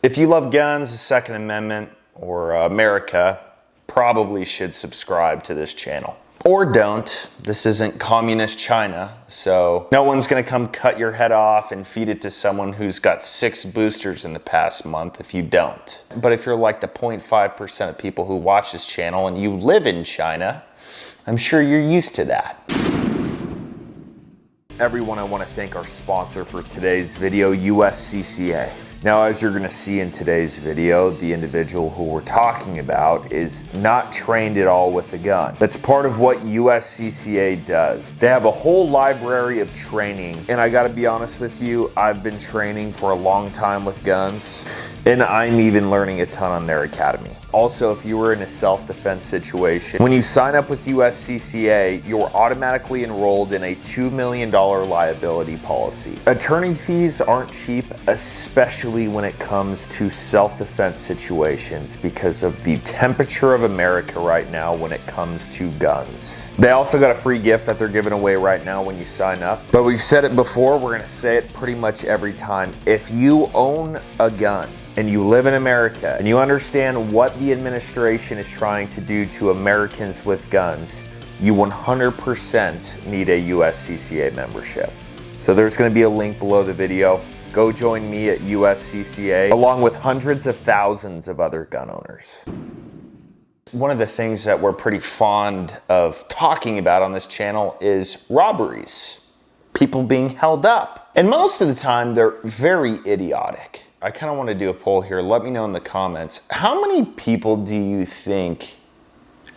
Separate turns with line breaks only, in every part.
If you love guns, the Second Amendment, or America, probably should subscribe to this channel. Or don't. This isn't communist China, so no one's gonna come cut your head off and feed it to someone who's got 6 boosters in the past month if you don't. But if you're like the 0.5% of people who watch this channel and you live in China, I'm sure you're used to that. Everyone, I want to thank our sponsor for today's video, USCCA. Now, as you're gonna see in today's video, the individual who we're talking about is not trained at all with a gun. That's part of what USCCA does. They have a whole library of training, and I gotta be honest with you, I've been training for a long time with guns, and I'm even learning a ton on their academy. Also, if you were in a self-defense situation, when you sign up with USCCA, you're automatically enrolled in a $2 million liability policy. Attorney fees aren't cheap, especially when it comes to self-defense situations because of the temperature of America right now when it comes to guns. They also got a free gift that they're giving away right now when you sign up. But we've said it before, we're gonna say it pretty much every time. If you own a gun, and you live in America, and you understand what the administration is trying to do to Americans with guns, you 100% need a USCCA membership. So there's gonna be a link below the video. Go join me at USCCA, along with hundreds of thousands of other gun owners. One of the things that we're pretty fond of talking about on this channel is robberies. People being held up. And most of the time, they're very idiotic. I kind of want to do a poll here. Let me know in the comments. How many people do you think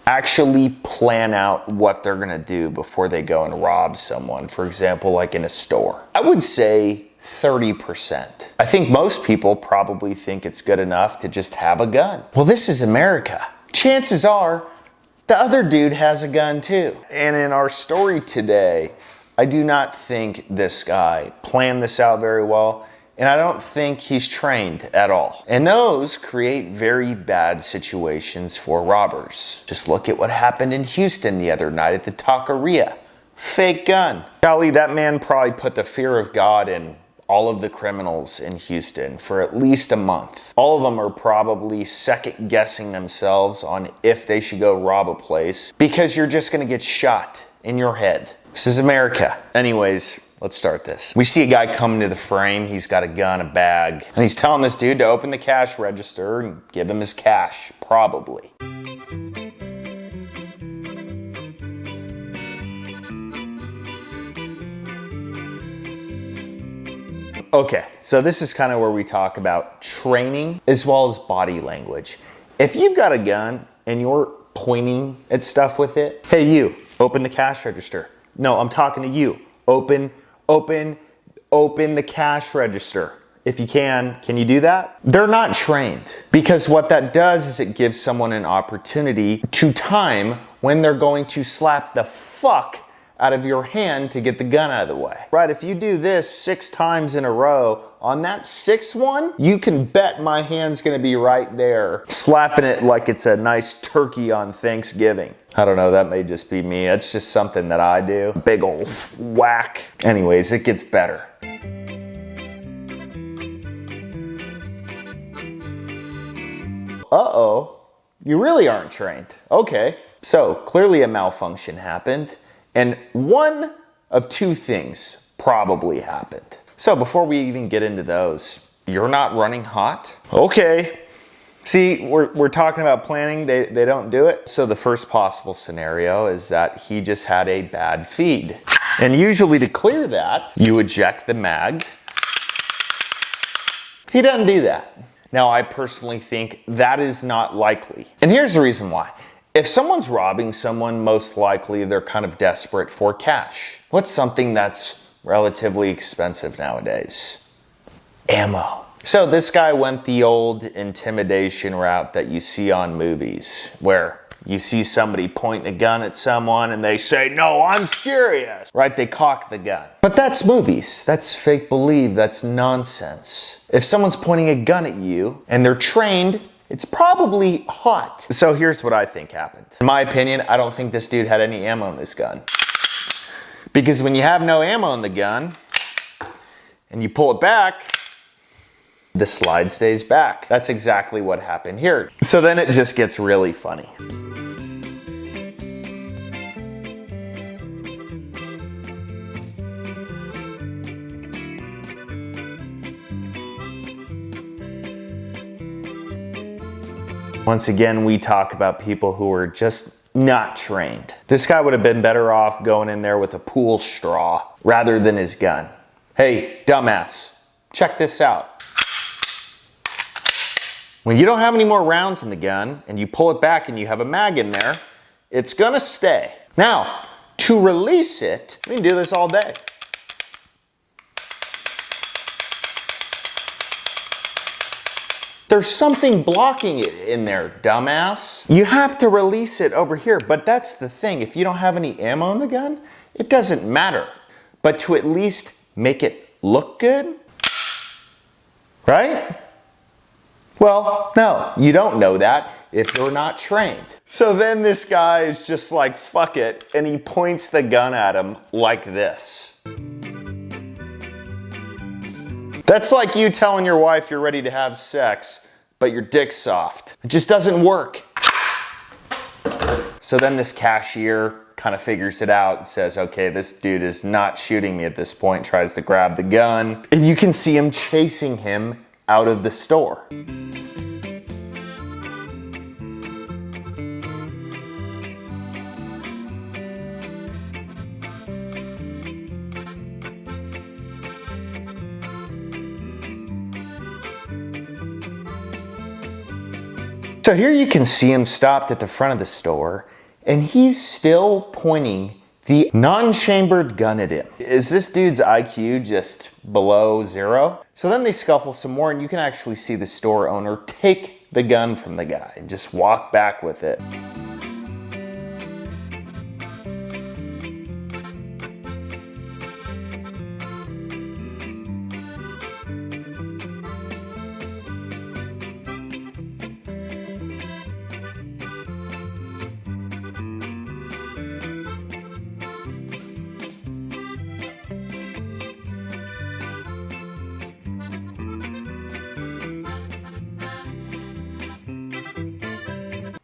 actually plan out what they're going to do before they go and rob someone? For example, like in a store. I would say 30%. I think most people probably think it's good enough to just have a gun. Well, this is America. Chances are the other dude has a gun too. And in our story today, I do not think this guy planned this out very well. And I don't think he's trained at all. And those create very bad situations for robbers. Just look at what happened in Houston the other night at the taqueria. Fake gun. Golly, that man probably put the fear of God in all of the criminals in Houston for at least a month. All of them are probably second guessing themselves on if they should go rob a place because you're just gonna get shot in your head. This is America. Anyways, let's start this. We see a guy coming to the frame. He's got a gun, a bag, and he's telling this dude to open the cash register and give him his cash, probably. Okay, so this is kind of where we talk about training as well as body language. If you've got a gun and you're pointing at stuff with it, hey you, open the cash register. No, I'm talking to you. Open the cash register. If you can you do that? They're not trained because what that does is it gives someone an opportunity to time when they're going to slap the fuck out of your hand to get the gun out of the way. Right, if you do this 6 times in a row, on that 6th one, you can bet my hand's gonna be right there, slapping it like it's a nice turkey on Thanksgiving. I don't know, that may just be me. It's just something that I do. Big old whack. Anyways, it gets better. Uh-oh, you really aren't trained. Okay, so clearly a malfunction happened. And one of 2 things probably happened. So before we even get into those, you're not running hot? Okay. See, we're talking about planning, they don't do it. So the first possible scenario is that he just had a bad feed. And usually to clear that, you eject the mag. He doesn't do that. Now, I personally think that is not likely. And here's the reason why. If someone's robbing someone, most likely they're kind of desperate for cash. What's something that's relatively expensive nowadays? Ammo. So this guy went the old intimidation route that you see on movies, where you see somebody pointing a gun at someone and they say, "No, I'm serious." Right? They cock the gun. But that's movies. That's fake believe. That's nonsense. If someone's pointing a gun at you and they're trained, it's probably hot. So here's what I think happened. In my opinion, I don't think this dude had any ammo in this gun. Because when you have no ammo in the gun and you pull it back, the slide stays back. That's exactly what happened here. So then it just gets really funny. Once again, we talk about people who are just not trained. This guy would have been better off going in there with a pool straw rather than his gun. Hey, dumbass, check this out. When you don't have any more rounds in the gun and you pull it back and you have a mag in there, it's gonna stay. Now, to release it, we can do this all day. There's something blocking it in there, dumbass. You have to release it over here, but that's the thing. If you don't have any ammo in the gun, it doesn't matter. But to at least make it look good, right? Well, no, you don't know that if you're not trained. So then this guy is just like, fuck it, and he points the gun at him like this. That's like you telling your wife you're ready to have sex, but your dick's soft. It just doesn't work. So then this cashier kind of figures it out and says, okay, this dude is not shooting me at this point, tries to grab the gun, and you can see him chasing him out of the store. So here you can see him stopped at the front of the store, and he's still pointing the non-chambered gun at him. Is this dude's IQ just below 0? So then they scuffle some more, and you can actually see the store owner take the gun from the guy and just walk back with it.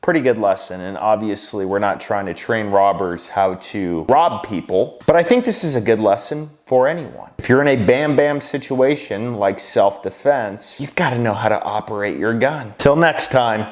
Pretty good lesson, and obviously we're not trying to train robbers how to rob people, but I think this is a good lesson for anyone. If you're in a bam bam situation like self-defense, you've got to know how to operate your gun. Till next time.